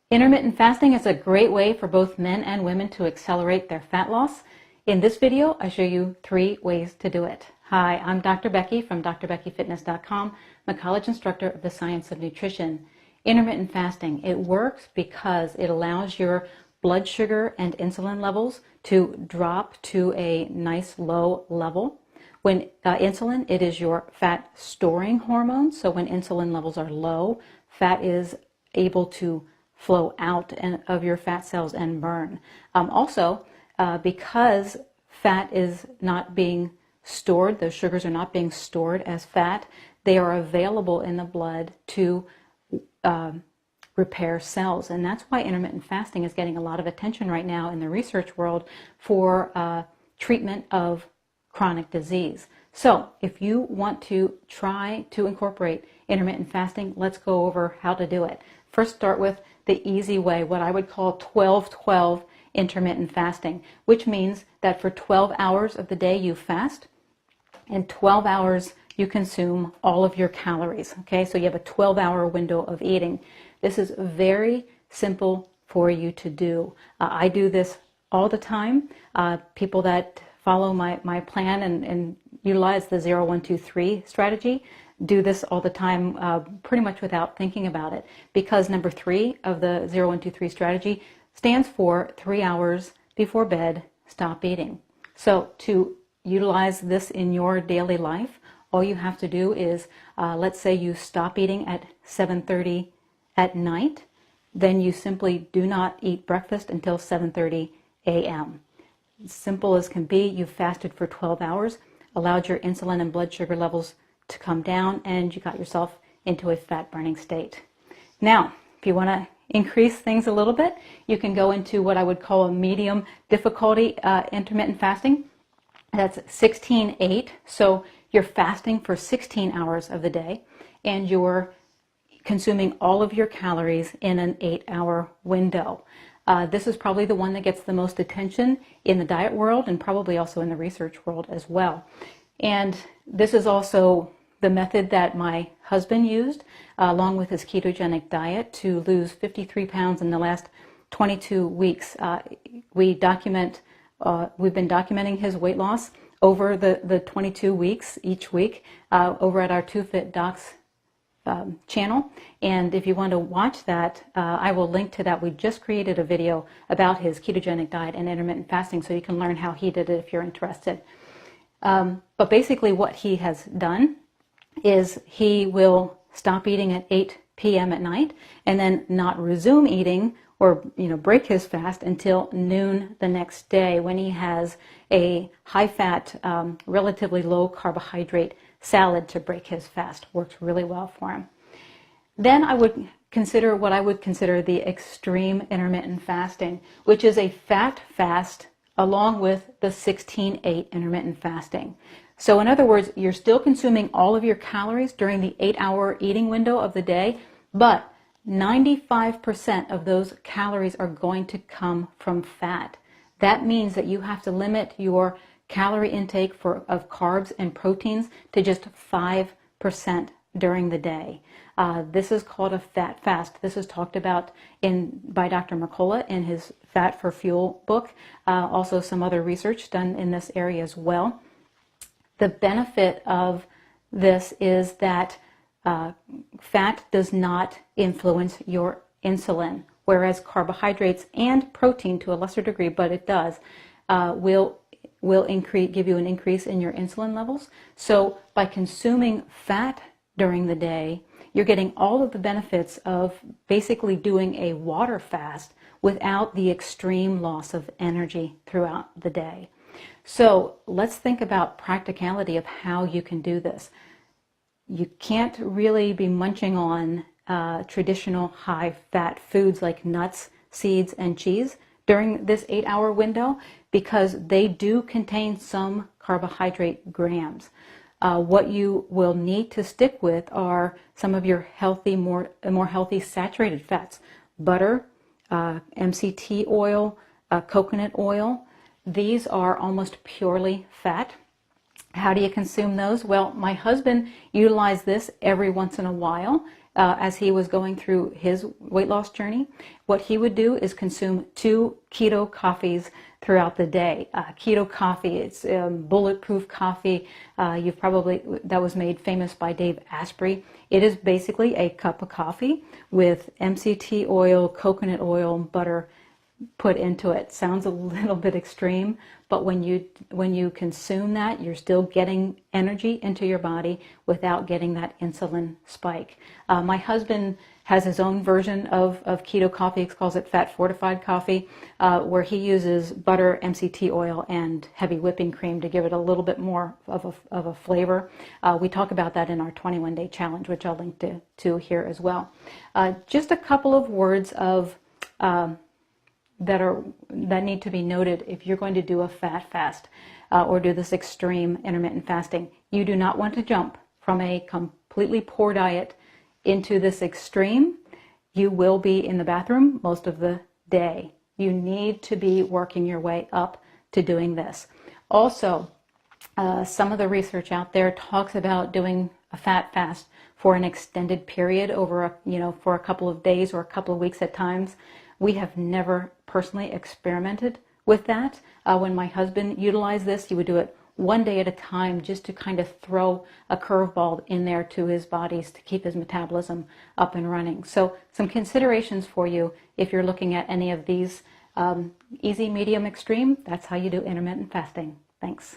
Intermittent fasting is a great way for both men and women to accelerate their fat loss. In this video, I show you 3 ways to do it. Hi, I'm Dr. Becky from drbeckyfitness.com. I'm a college instructor of the science of nutrition. Intermittent fasting, it works because it allows your blood sugar and insulin levels to drop to a nice low level. When insulin, it is your fat storing hormone. So when insulin levels are low, fat is able to flow out of your fat cells and burn. Because fat is not being stored, those sugars are not being stored as fat, they are available in the blood to repair cells. And that's why intermittent fasting is getting a lot of attention right now in the research world for treatment of chronic disease. So if you want to try to incorporate intermittent fasting, let's go over how to do it. First, start with the easy way, what I would call 12-12 intermittent fasting, which means that for 12 hours of the day you fast, and 12 hours you consume all of your calories. Okay, so you have a 12-hour window of eating. This is very simple for you to do. I do this all the time. People that follow my plan and utilize the 0-1-2-3 strategy do this all the time, pretty much without thinking about it, because number 3 of the 0-1-2-3 strategy stands for 3 hours before bed, stop eating. So to utilize this in your daily life, all you have to do is, let's say you stop eating at 7:30 at night, then you simply do not eat breakfast until 7:30 a.m. Simple as can be. You've fasted for 12 hours, allowed your insulin and blood sugar levels to come down, and you got yourself into a fat burning state. Now, if you want to increase things a little bit, you can go into what I would call a medium difficulty intermittent fasting. That's 16-8. So you're fasting for 16 hours of the day, and you're consuming all of your calories in an 8-hour window. This is probably the one that gets the most attention in the diet world and probably also in the research world as well. And this is also the method that my husband used along with his ketogenic diet to lose 53 pounds in the last 22 weeks. We've been documenting his weight loss over the 22 weeks each week over at our 2Fit Docs channel. And if you want to watch that, I will link to that. We just created a video about his ketogenic diet and intermittent fasting, so you can learn how he did it if you're interested. But basically what he has done is he will stop eating at 8 p.m. at night and then not resume eating or break his fast until noon the next day, when he has a high-fat, relatively low-carbohydrate salad to break his fast. Works really well for him. Then I would consider what I would consider the extreme intermittent fasting, which is a fat fast along with the 16-8 intermittent fasting. So in other words, you're still consuming all of your calories during the 8-hour eating window of the day, but 95% of those calories are going to come from fat. That means that you have to limit your calorie intake of carbs and proteins to just 5% during the day. This is called a fat fast. This is talked about by Dr. Mercola in his Fat for Fuel book. Also some other research done in this area as well. The benefit of this is that fat does not influence your insulin, whereas carbohydrates and protein to a lesser degree, but it does, will give you an increase in your insulin levels. So by consuming fat during the day, you're getting all of the benefits of basically doing a water fast without the extreme loss of energy throughout the day. So let's think about practicality of how you can do this. You can't really be munching on traditional high-fat foods like nuts, seeds, and cheese during this 8-hour window, because they do contain some carbohydrate grams. What you will need to stick with are some of your healthy, more healthy saturated fats: butter, MCT oil, coconut oil. These are almost purely fat. How do you consume those? Well, my husband utilized this every once in a while as he was going through his weight loss journey. What he would do is consume 2 keto coffees throughout the day. Keto coffee, it's bulletproof coffee. That was made famous by Dave Asprey. It is basically a cup of coffee with MCT oil, coconut oil, and butter put into it. Sounds a little bit extreme, but when you consume that, you're still getting energy into your body without getting that insulin spike. My husband has his own version of keto coffee. He calls it fat fortified coffee, where he uses butter, MCT oil, and heavy whipping cream to give it a little bit more of a flavor. We talk about that in our 21-day challenge, which I'll link to here as well. Just a couple of words of that need to be noted if you're going to do a fat fast or do this extreme intermittent fasting. You do not want to jump from a completely poor diet into this extreme. You will be in the bathroom most of the day. You need to be working your way up to doing this. Also, some of the research out there talks about doing a fat fast for an extended period over for a couple of days or a couple of weeks at times. We have never personally experimented with that. When my husband utilized this, he would do it one day at a time just to kind of throw a curveball in there to his bodies to keep his metabolism up and running. So some considerations for you if you're looking at any of these easy, medium, extreme. That's how you do intermittent fasting. Thanks.